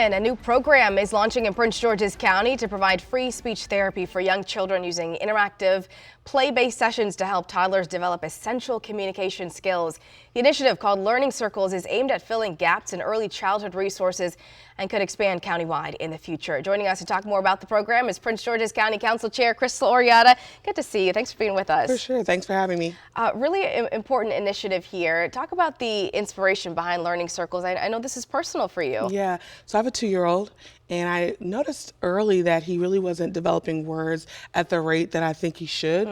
And a new program is launching in Prince George's County to provide free speech therapy for young children using interactive, play-based sessions to help toddlers develop essential communication skills. The initiative, called Learning Circles, is aimed at filling gaps in early childhood resources and could expand countywide in the future. Joining us to talk more about the program is Prince George's County Council Chair Krystal Oriadha. Good to see you. Thanks for being with us. For sure. Thanks for having me. Really important initiative here. Talk about the inspiration behind Learning Circles. I know this is personal for you. Yeah. So I have a 2-year-old, and I noticed early that he really wasn't developing words at the rate that I think he should.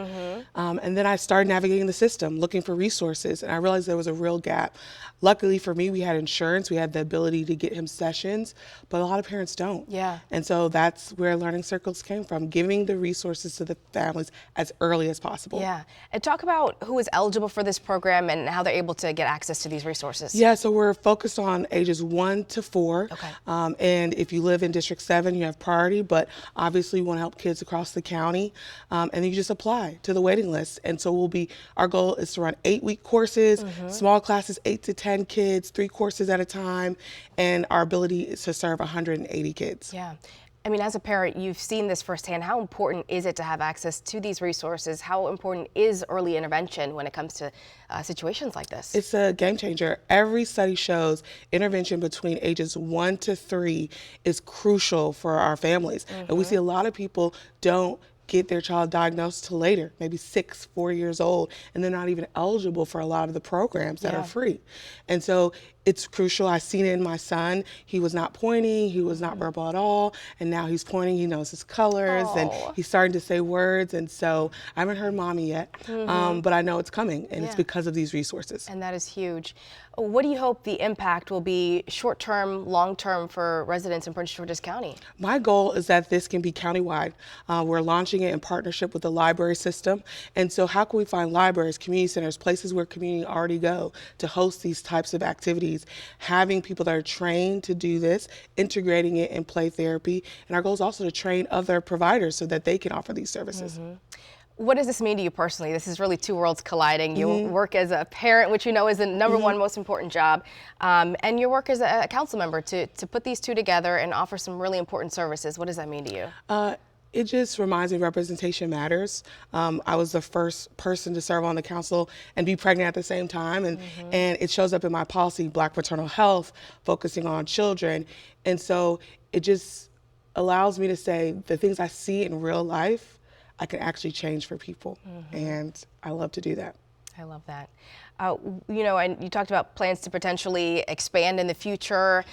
And then I started navigating the system, looking for resources, and I realized there was a real gap. Luckily for me, we had insurance. We had the ability to get him sessions, but a lot of parents don't. Yeah. And so that's where Learning Circles came from, giving the resources to the families as early as possible. Yeah. And talk about who is eligible for this program and how they're able to get access to these resources. Yeah, so we're focused on ages 1 to 4. Okay. And if you live in District 7, you have priority, but obviously we want to help kids across the county. And then you just apply to the waiting list. And so our goal is to run 8-week courses, small classes, 8 to 10 kids, 3 courses at a time, and our ability is to serve 180 kids. Yeah. I mean, as a parent, you've seen this firsthand. How important is it to have access to these resources? How important is early intervention when it comes to situations like this? It's a game changer. Every study shows intervention between ages 1 to 3 is crucial for our families. And we see a lot of people don't get their child diagnosed till later, maybe 6, 4 years old, and they're not even eligible for a lot of the programs that are free. And so it's crucial. I've seen it in my son. He was not pointing, he was not verbal at all, and now he's pointing, he knows his colors, and he's starting to say words. And so I haven't heard mommy yet, but I know it's coming, and it's because of these resources. And that is huge. What do you hope the impact will be short-term, long-term for residents in Prince George's County? My goal is that this can be countywide. We're launching it in partnership with the library system. And so how can we find libraries, community centers, places where community already go to host these types of activities, having people that are trained to do this, integrating it in play therapy. And our goal is also to train other providers so that they can offer these services. What does this mean to you personally? This is really two worlds colliding. You work as a parent, which you know is the number one most important job, and your work as a council member to put these two together and offer some really important services. What does that mean to you? It just reminds me representation matters. I was the first person to serve on the council and be pregnant at the same time. And it shows up in my policy, Black maternal health, focusing on children. And so it just allows me to say the things I see in real life, I can actually change for people. And I love to do that. I love that. You know, and you talked about plans to potentially expand in the future.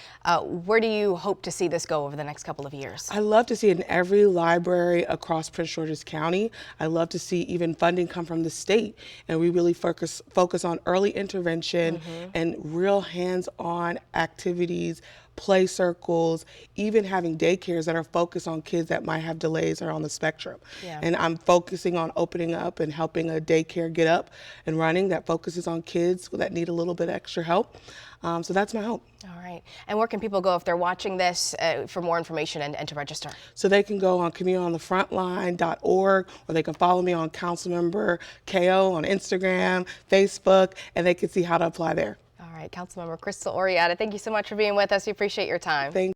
Where do you hope to see this go over the next couple of years? I love to see it in every library across Prince George's County. I love to see even funding come from the state, and we really focus on early intervention and real hands-on activities, play circles, even having daycares that are focused on kids that might have delays or on the spectrum. And I'm focusing on opening up and helping a daycare get up and running that focuses on kids that need a little bit extra help. So that's my hope. All right. And where can people go if they're watching this for more information and to register? So they can go on communityonthefrontline.org, or they can follow me on Councilmember KO on Instagram, Facebook, and they can see how to apply there. All right, Councilmember Krystal Oriadha, thank you so much for being with us. We appreciate your time. Thank